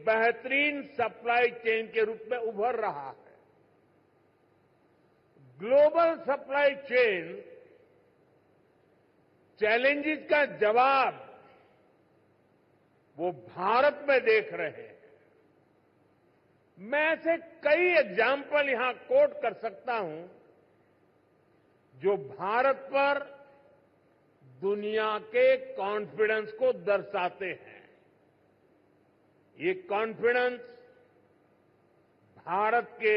बेहतरीन supply chain के रूप में उभर रहा है। ग्लोबल सप्लाई चेन चैलेंजेस का जवाब वो भारत में देख रहे हैं। मैं ऐसे कई एग्जाम्पल यहां कोट कर सकता हूं जो भारत पर दुनिया के कॉन्फिडेंस को दर्शाते हैं। ये कॉन्फिडेंस भारत के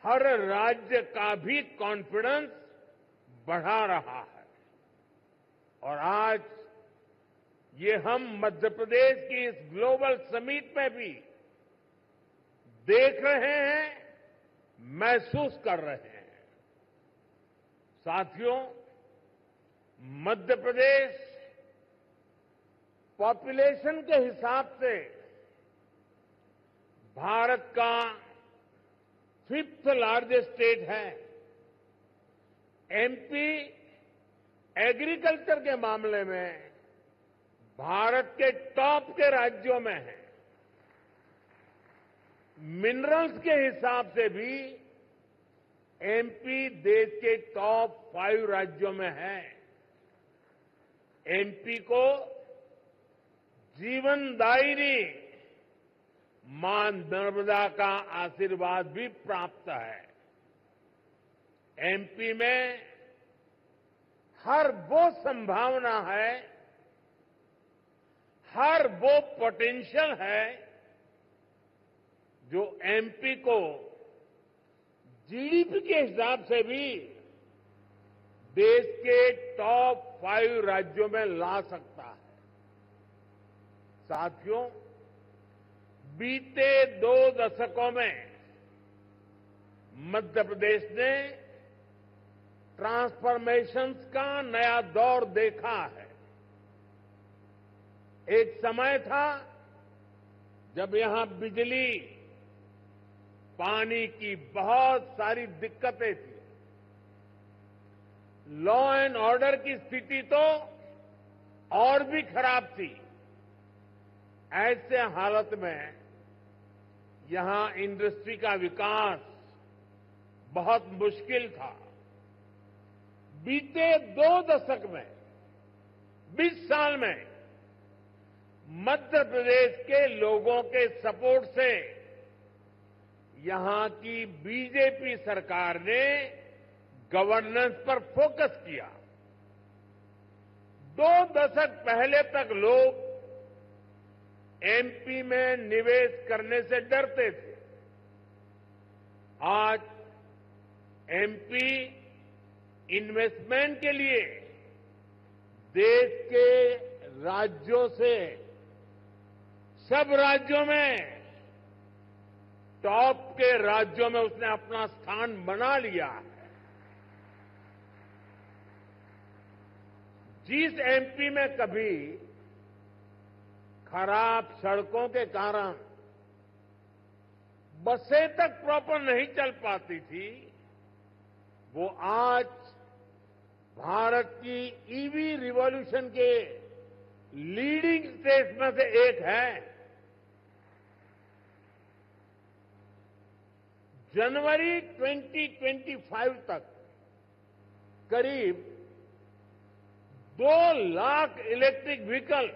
हर राज्य का भी कॉन्फिडेंस बढ़ा रहा है। और आज ये हम मध्य प्रदेश की इस ग्लोबल समिट में भी देख रहे हैं, महसूस कर रहे हैं। साथियों, मध्य प्रदेश पॉपुलेशन के हिसाब से भारत का 5th लार्जेस्ट स्टेट है। एमपी एग्रीकल्चर के मामले में भारत के टॉप के राज्यों में है। मिनरल्स के हिसाब से भी एमपी देश के टॉप 5 राज्यों में है। एमपी को जीवनदायिनी मां नर्मदा का आशीर्वाद भी प्राप्त है। एमपी में हर वो संभावना है, हर वो पोटेंशियल है जो एमपी को जीडीपी के हिसाब से भी देश के टॉप 5 राज्यों में ला सकता है। साथियों, बीते 2 दशकों में मध्य प्रदेश ने ट्रांसफॉर्मेशंस का नया दौर देखा है। एक समय था जब यहां बिजली, पानी की बहुत सारी दिक्कतें थी। लॉ एंड ऑर्डर की स्थिति तो और भी खराब थी। ऐसे हालत में यहां इंडस्ट्री का विकास बहुत मुश्किल था। बीते 2 दशक में, 20 साल में मध्य प्रदेश के लोगों के सपोर्ट से यहां की बीजेपी सरकार ने गवर्नेंस पर फोकस किया। 2 दशक पहले तक लोग एमपी में निवेश करने से डरते थे। आज एमपी इन्वेस्टमेंट के लिए देश के राज्यों से सब राज्यों में टॉप के राज्यों में उसने अपना स्थान बना लिया है। जिस एमपी में कभी खराब सड़कों के कारण बसें तक प्रॉपर नहीं चल पाती थी, वो आज भारत की ईवी रिवॉल्यूशन के लीडिंग स्टेट्स में से एक है। जनवरी 2025 तक करीब 2 लाख इलेक्ट्रिक व्हीकल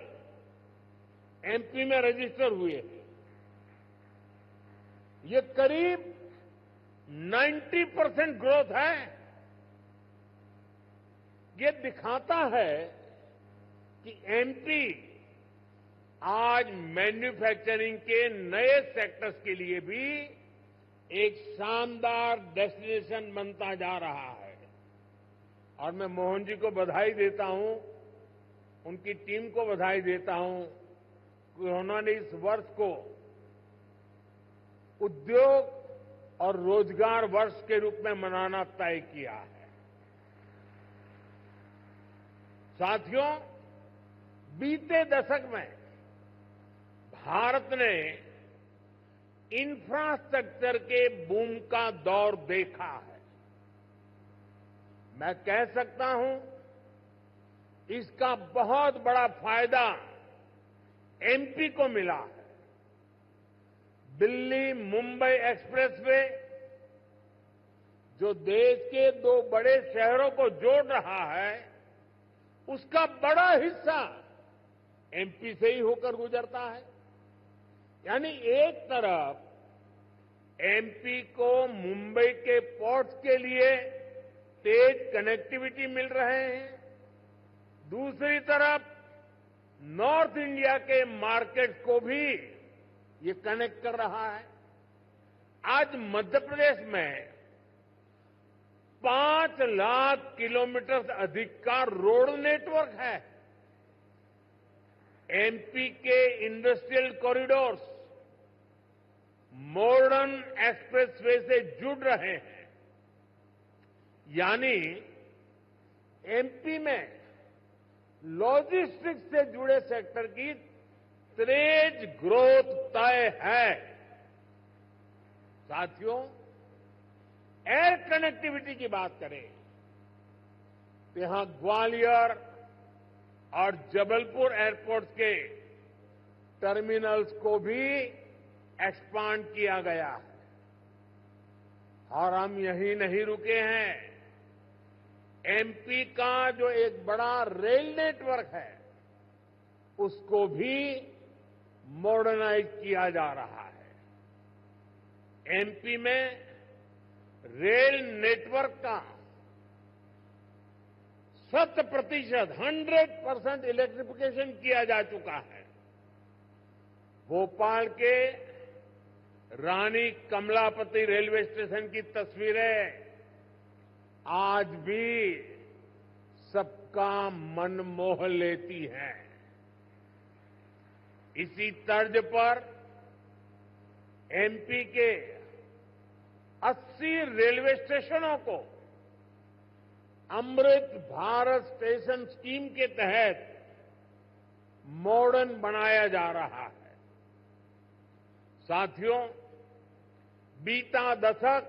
एमपी में रजिस्टर हुए हैं। ये करीब 90% ग्रोथ है। ये दिखाता है कि एमपी आज मैन्युफैक्चरिंग के नए सेक्टर्स के लिए भी एक शानदार डेस्टिनेशन बनता जा रहा है। और मैं मोहन जी को बधाई देता हूं, उनकी टीम को बधाई देता हूं कि उन्होंने इस वर्ष को उद्योग और रोजगार वर्ष के रूप में मनाना तय किया है। साथियों, बीते दशक में भारत ने इंफ्रास्ट्रक्चर के बूम का दौर देखा है। मैं कह सकता हूं, इसका बहुत बड़ा फायदा एमपी को मिला है। दिल्ली मुंबई एक्सप्रेसवे जो देश के दो बड़े शहरों को जोड़ रहा है, उसका बड़ा हिस्सा एमपी से ही होकर गुजरता है। यानी एक तरफ एमपी को मुंबई के पोर्ट्स के लिए तेज कनेक्टिविटी मिल रहे हैं, दूसरी तरफ नॉर्थ इंडिया के मार्केट को भी ये कनेक्ट कर रहा है। आज मध्य प्रदेश में 5 लाख किलोमीटर से अधिक का रोड नेटवर्क है। एमपी के इंडस्ट्रियल कॉरिडोर्स मॉडर्न एक्सप्रेसवे से जुड़ रहे हैं। यानी एमपी में लॉजिस्टिक्स से जुड़े सेक्टर की तेज ग्रोथ तय है। साथियों, एयर कनेक्टिविटी की बात करें तो यहां ग्वालियर और जबलपुर एयरपोर्ट के टर्मिनल्स को भी एक्सपांड किया गया है। और हम यहीं नहीं रुके हैं। एमपी का जो एक बड़ा रेल नेटवर्क है, उसको भी मॉडर्नाइज किया जा रहा है। एमपी में रेल नेटवर्क का 100% इलेक्ट्रिफिकेशन किया जा चुका है। भोपाल के रानी कमलापति रेलवे स्टेशन की तस्वीरें आज भी सबका मन मोह लेती हैं। इसी तर्ज पर एमपी के 80 रेलवे स्टेशनों को अमृत भारत स्टेशन स्कीम के तहत मॉडर्न बनाया जा रहा है। साथियों, बीता दशक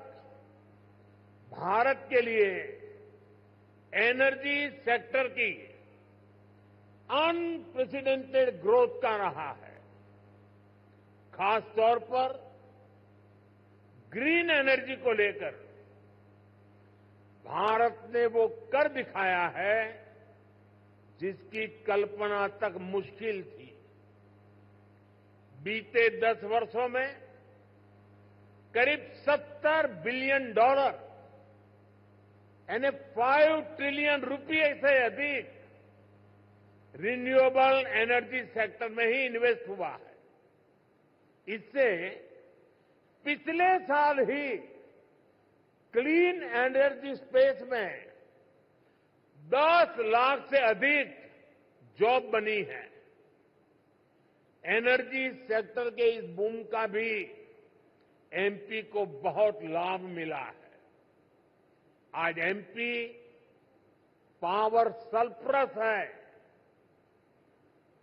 भारत के लिए एनर्जी सेक्टर की अनप्रेसिडेंटेड ग्रोथ का रहा है। खासतौर पर ग्रीन एनर्जी को लेकर भारत ने वो कर दिखाया है जिसकी कल्पना तक मुश्किल थी। बीते 10 वर्षों में करीब $70 बिलियन यानी 5 ट्रिलियन रुपये से अधिक रिन्यूएबल एनर्जी सेक्टर में ही इन्वेस्ट हुआ है। इससे पिछले साल ही क्लीन एनर्जी स्पेस में 10 लाख से अधिक जॉब बनी है। एनर्जी सेक्टर के इस बूम का भी एमपी को बहुत लाभ मिला है। आज एमपी पावर सरप्लस है।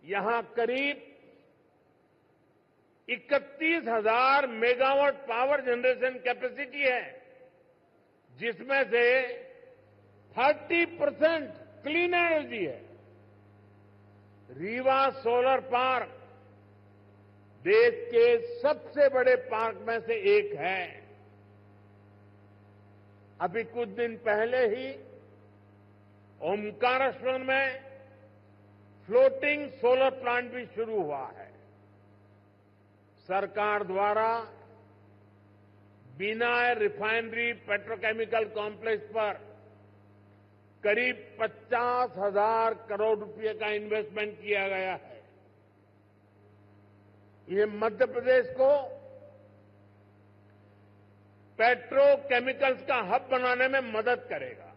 यहां करीब 31,000 मेगावाट पावर जनरेशन कैपेसिटी है, जिसमें से 30% क्लीन एनर्जी है। रीवा सोलर पार्क देश के सबसे बड़े पार्क में से एक है। अभी कुछ दिन पहले ही ओमकारेश्वर में फ्लोटिंग सोलर प्लांट भी शुरू हुआ है। सरकार द्वारा बिना रिफाइनरी पेट्रोकेमिकल कॉम्प्लेक्स पर करीब 50,000 करोड़ रुपए का इन्वेस्टमेंट किया गया है। ये मध्य प्रदेश को पेट्रोकेमिकल्स का हब बनाने में मदद करेगा।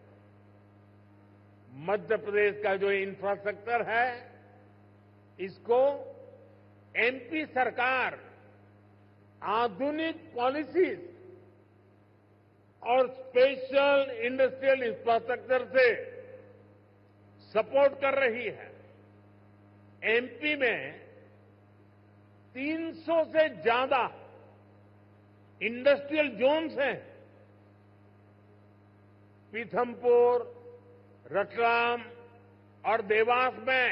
मध्य प्रदेश का जो इंफ्रास्ट्रक्चर है, इसको एमपी सरकार आधुनिक पॉलिसीज और स्पेशल इंडस्ट्रियल इंफ्रास्ट्रक्चर से सपोर्ट कर रही है। एमपी में 300 से ज्यादा इंडस्ट्रियल जोन्स हैं। पीथमपुर, रतलाम और देवास में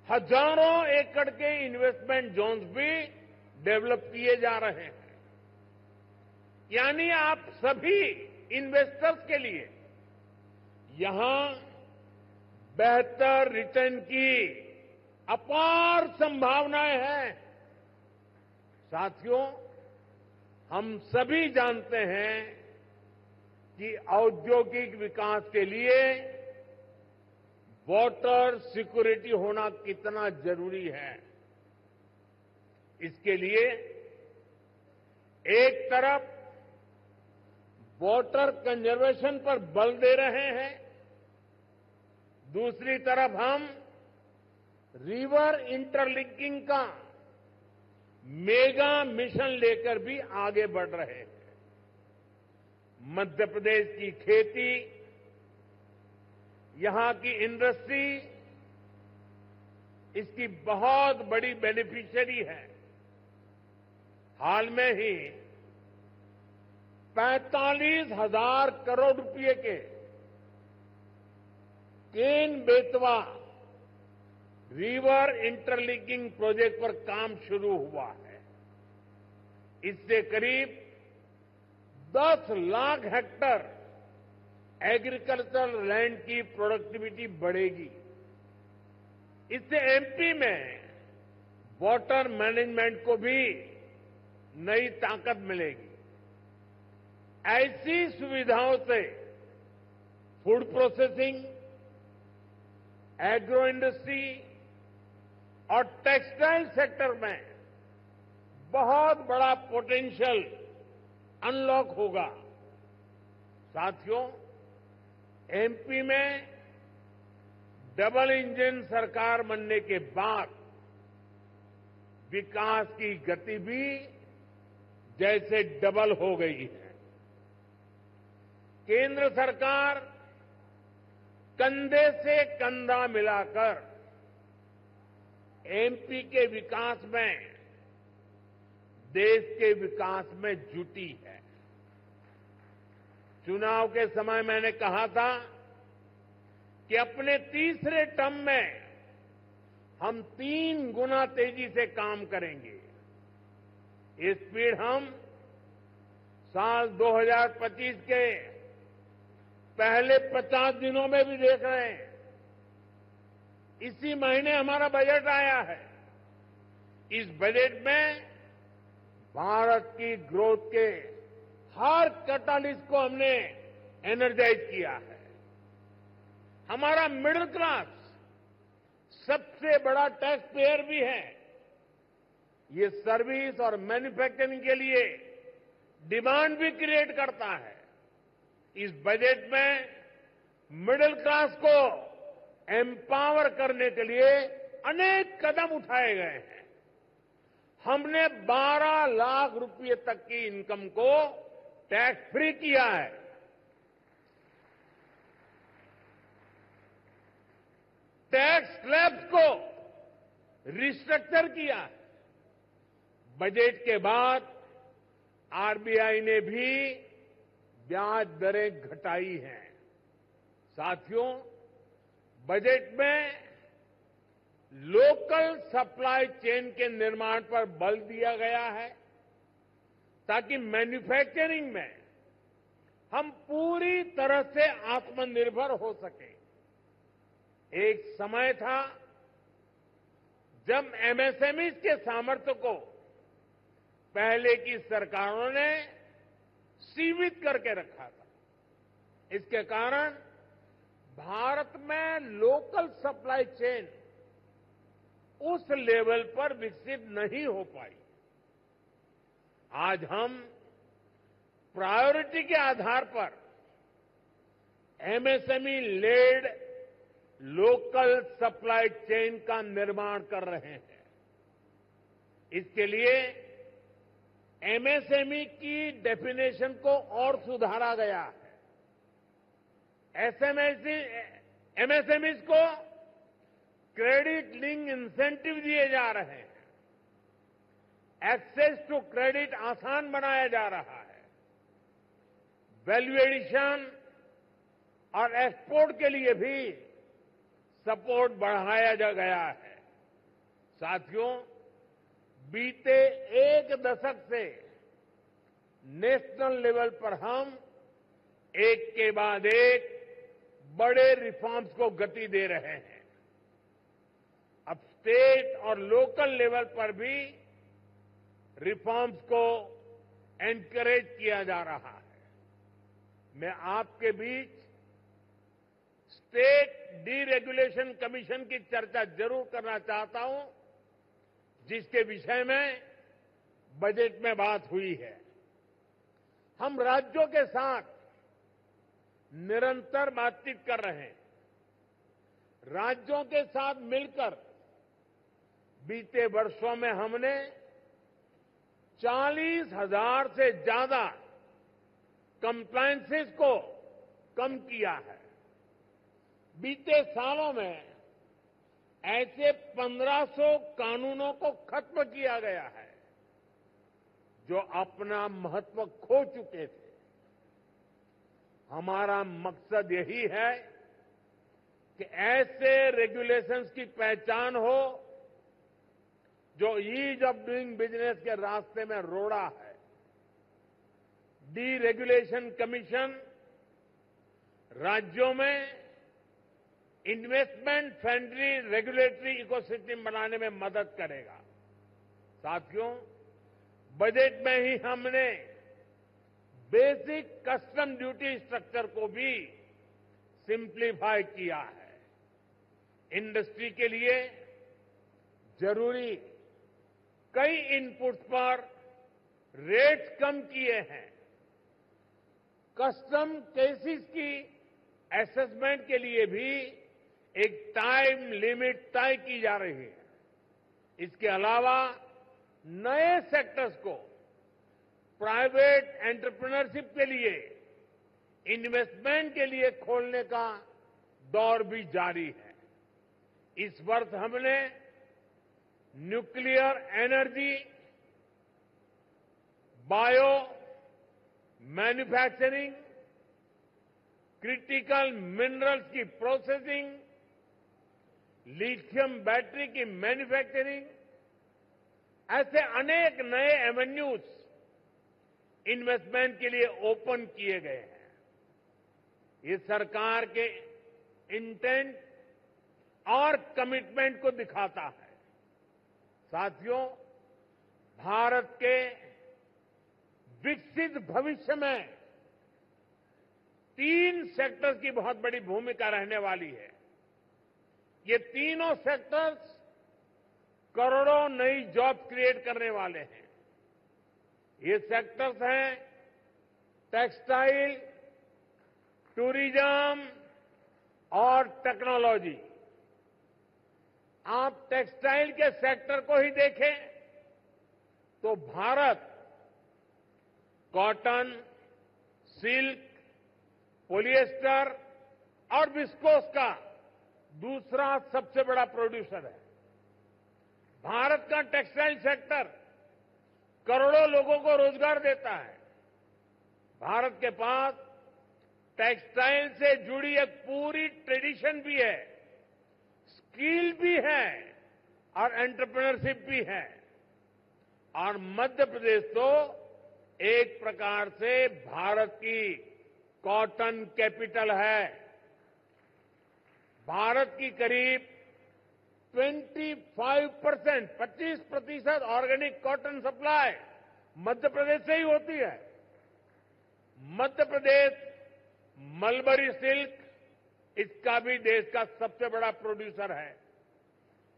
हजारों एकड़ के इन्वेस्टमेंट जोन्स भी डेवलप किए जा रहे हैं। यानी आप सभी इन्वेस्टर्स के लिए यहां बेहतर रिटर्न की अपार संभावनाएं हैं। साथियों, हम सभी जानते हैं कि औद्योगिक विकास के लिए वाटर सिक्योरिटी होना कितना जरूरी है। इसके लिए एक तरफ वाटर कंजर्वेशन पर बल दे रहे हैं, दूसरी तरफ हम रिवर इंटरलिंकिंग का मेगा मिशन लेकर भी आगे बढ़ रहे हैं। मध्य प्रदेश की खेती, यहां की इंडस्ट्री इसकी बहुत बड़ी बेनिफिशियरी है। हाल में ही 45,000 करोड़ रुपए के Ken Betwa river interlinking project पर काम शुरू हुआ है। इससे करीब 10 लाख हेक्टेयर एग्रीकल्चरल लैंड की प्रोडक्टिविटी बढ़ेगी। इससे एमपी में वाटर मैनेजमेंट को भी नई ताकत मिलेगी। ऐसी सुविधाओं से फूड प्रोसेसिंग, एग्रो इंडस्ट्री और टेक्सटाइल सेक्टर में बहुत बड़ा पोटेंशियल अनलॉक होगा। साथियों, एमपी में डबल इंजन सरकार बनने के बाद विकास की गति भी जैसे डबल हो गई है। केंद्र सरकार कंधे से कंधा मिलाकर एमपी के विकास में, देश के विकास में जुटी है। चुनाव के समय मैंने कहा था कि अपने तीसरे टर्म में हम 3 गुना तेजी से काम करेंगे। ये स्पीड हम साल 2025 के पहले 50 दिनों में भी देख रहे हैं। इसी महीने हमारा बजट आया है। इस बजट में भारत की ग्रोथ के हर कैटालिस्ट को हमने एनर्जाइज किया है। हमारा मिडिल क्लास सबसे बड़ा टैक्स पेयर भी है। ये सर्विस और मैन्युफैक्चरिंग के लिए डिमांड भी क्रिएट करता है। इस बजट में मिडिल क्लास को एम्पावर करने के लिए अनेक कदम उठाए गए हैं। हमने 12 लाख रुपए तक की इनकम को टैक्स फ्री किया है। टैक्स स्लैब्स को रिस्ट्रक्चर किया है। बजट के बाद आरबीआई ने भी ब्याज दरें घटाई हैं। साथियों, बजट में लोकल सप्लाई चेन के निर्माण पर बल दिया गया है ताकि मैन्युफैक्चरिंग में हम पूरी तरह से आत्मनिर्भर हो सके। एक समय था जब एमएसएमई के सामर्थ्य को पहले की सरकारों ने सीमित करके रखा था। इसके कारण भारत में लोकल सप्लाई चेन उस लेवल पर विकसित नहीं हो पाई। आज हम प्रायोरिटी के आधार पर MSME led local supply chain का निर्माण कर रहे हैं। इसके लिए एमएसएमई की डेफिनेशन को और सुधारा गया है। एमएसएमई को क्रेडिट लिंक इंसेंटिव दिए जा रहे हैं। एक्सेस टू क्रेडिट आसान बनाया जा रहा है। वैल्यू एडिशन और एक्सपोर्ट के लिए भी सपोर्ट बढ़ाया जा गया है। साथियों, बीते एक दशक से नेशनल लेवल पर हम एक के बाद एक बड़े रिफॉर्म्स को गति दे रहे हैं। अब स्टेट और लोकल लेवल पर भी रिफॉर्म्स को एनकरेज किया जा रहा है। मैं आपके बीच स्टेट डीरेगुलेशन कमीशन की चर्चा जरूर करना चाहता हूं, जिसके विषय में बजट में बात हुई है। हम राज्यों के साथ निरंतर बातचीत कर रहे हैं। राज्यों के साथ मिलकर बीते वर्षों में हमने 40,000 से ज्यादा कंप्लायंसेस को कम किया है। बीते सालों में ऐसे 1500 कानूनों को खत्म किया गया है जो अपना महत्व खो चुके थे। हमारा मकसद यही है कि ऐसे रेगुलेशंस की पहचान हो जो ईज ऑफ डूइंग बिजनेस के रास्ते में रोड़ा है। डीरेगुलेशन कमीशन राज्यों में इन्वेस्टमेंट फ्रेंडली रेगुलेटरी इकोसिस्टम बनाने में मदद करेगा। साथियों, बजट में ही हमने बेसिक कस्टम ड्यूटी स्ट्रक्चर को भी सिंप्लीफाई किया है। इंडस्ट्री के लिए जरूरी कई इनपुट्स पर रेट्स कम किए हैं। कस्टम केसेस की असेसमेंट के लिए भी एक टाइम लिमिट तय की जा रही है। इसके अलावा नए सेक्टर्स को प्राइवेट एंटरप्रेन्योरशिप के लिए, इन्वेस्टमेंट के लिए खोलने का दौर भी जारी है। इस वर्ष हमने nuclear energy, bio manufacturing, critical minerals की प्रोसेसिंग, लिथियम बैटरी की मैन्युफैक्चरिंग, ऐसे अनेक नए एवेन्यूज इन्वेस्टमेंट के लिए ओपन किए गए हैं। ये सरकार के इंटेंट और कमिटमेंट को दिखाता है। साथियों, भारत के विकसित भविष्य में 3 सेक्टर्स की बहुत बड़ी भूमिका रहने वाली है। ये तीनों सेक्टर्स करोड़ों नई जॉब क्रिएट करने वाले हैं। ये सेक्टर्स हैं टेक्सटाइल, टूरिज्म और टेक्नोलॉजी। आप टेक्सटाइल के सेक्टर को ही देखें तो भारत कॉटन, सिल्क, पॉलिएस्टर और विस्कोस का दूसरा सबसे बड़ा प्रोड्यूसर है। भारत का टेक्सटाइल सेक्टर करोड़ों लोगों को रोजगार देता है। भारत के पास टेक्सटाइल से जुड़ी एक पूरी ट्रेडिशन भी है, स्किल भी है और एंटरप्रेन्योरशिप भी है। और मध्य प्रदेश तो एक प्रकार से भारत की कॉटन कैपिटल है। भारत की करीब 25% organic cotton supply Madhya Pradesh से ही होती है। मध्य प्रदेश मलबरी सिल्क, इसका भी देश का सबसे बड़ा प्रोड्यूसर है।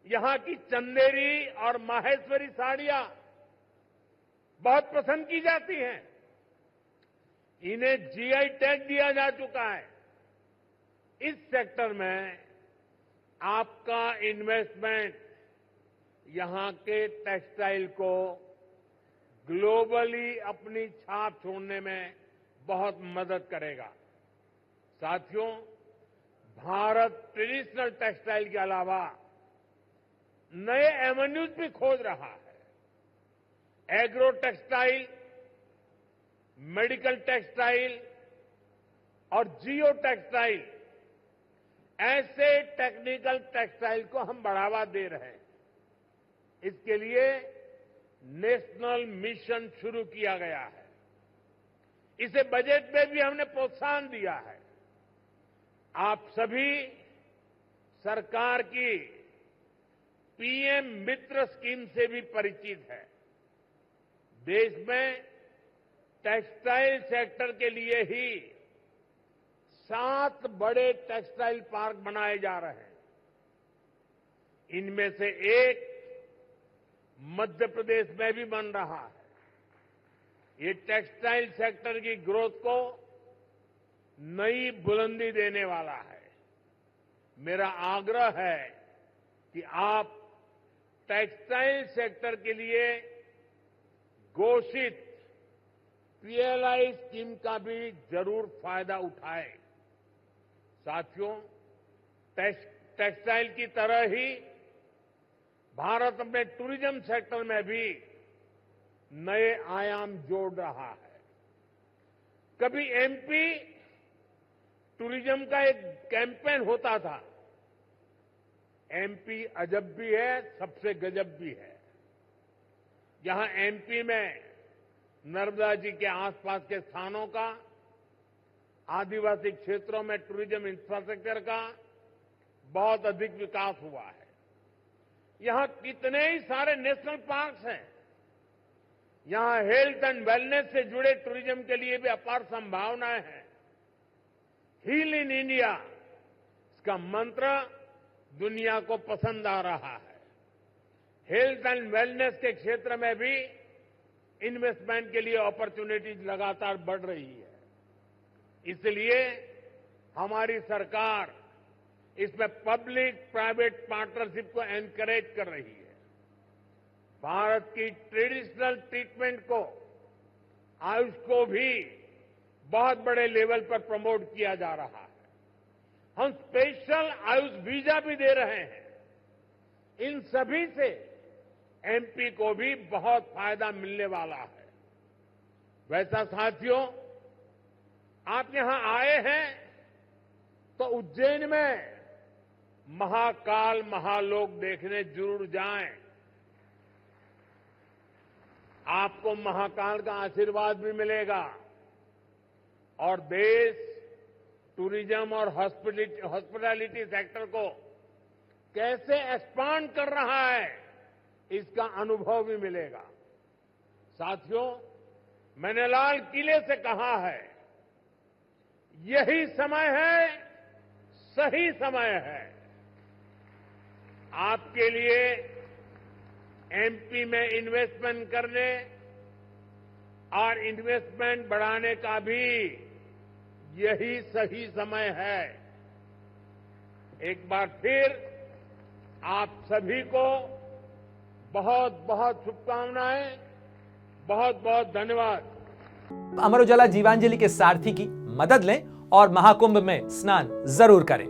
यहां की चंदेरी और माहेश्वरी साड़ियां बहुत पसंद की जाती हैं। इन्हें जीआई टैग दिया जा चुका है। इस सेक्टर में आपका इन्वेस्टमेंट यहां के टेक्सटाइल को ग्लोबली अपनी छाप छोड़ने में बहुत मदद करेगा। साथियों, भारत ट्रेडिशनल टेक्सटाइल के अलावा नए एवेन्यूज भी खोज रहा है। एग्रो टेक्सटाइल, मेडिकल टेक्सटाइल और जियो टेक्सटाइल, ऐसे टेक्निकल टेक्सटाइल को हम बढ़ावा दे रहे हैं। इसके लिए नेशनल मिशन शुरू किया गया है। इसे बजट में भी हमने प्रोत्साहन दिया है। आप सभी सरकार की पीएम मित्र स्कीम से भी परिचित है। देश में टेक्सटाइल सेक्टर के लिए ही 7 बड़े टेक्सटाइल पार्क बनाए जा रहे हैं। इनमें से एक मध्य प्रदेश में भी बन रहा है। ये टेक्सटाइल सेक्टर की ग्रोथ को नई बुलंदी देने वाला है। मेरा आग्रह है कि आप टेक्सटाइल सेक्टर के लिए घोषित पीएलआई स्कीम का भी जरूर फायदा उठाएं। साथियों, टेक्सटाइल की तरह ही भारत अपने टूरिज्म सेक्टर में भी नए आयाम जोड़ रहा है। कभी एमपी टूरिज्म का एक कैंपेन होता था, एमपी अजब भी है, सबसे गजब भी है। यहां एमपी में नर्मदा जी के आसपास के स्थानों का, आदिवासी क्षेत्रों में टूरिज्म इंफ्रास्ट्रक्चर का बहुत अधिक विकास हुआ है। यहां कितने ही सारे नेशनल पार्क्स हैं। यहां हेल्थ एंड वेलनेस से जुड़े टूरिज्म के लिए भी अपार संभावनाएं हैं। हील इन इंडिया, इसका मंत्र दुनिया को पसंद आ रहा है। हेल्थ एंड वेलनेस के क्षेत्र में भी इन्वेस्टमेंट के लिए अपॉर्चुनिटीज लगातार बढ़ रही है। इसलिए हमारी सरकार इसमें पब्लिक प्राइवेट पार्टनरशिप को एनकरेज कर रही है। भारत की ट्रेडिशनल ट्रीटमेंट को, आयुष को भी बहुत बड़े लेवल पर प्रमोट किया जा रहा है। हम स्पेशल आयुष वीजा भी दे रहे हैं। इन सभी से एमपी को भी बहुत फायदा मिलने वाला है। वैसा साथियों, आप यहां आए हैं तो उज्जैन में महाकाल महालोक देखने जरूर जाएं। आपको महाकाल का आशीर्वाद भी मिलेगा और देश टूरिज्म और हॉस्पिटैलिटी सेक्टर को कैसे एक्सपांड कर रहा है, इसका अनुभव भी मिलेगा। साथियों, मैंने लाल किले से कहा है, यही समय है, सही समय है। आपके लिए एमपी में इन्वेस्टमेंट करने और इन्वेस्टमेंट बढ़ाने का भी यही सही समय है। एक बार फिर आप सभी को बहुत बहुत शुभकामनाएं, बहुत बहुत धन्यवाद। अमर उजाला जीवांजलि के सारथी की मदद लें और महाकुंभ में स्नान जरूर करें।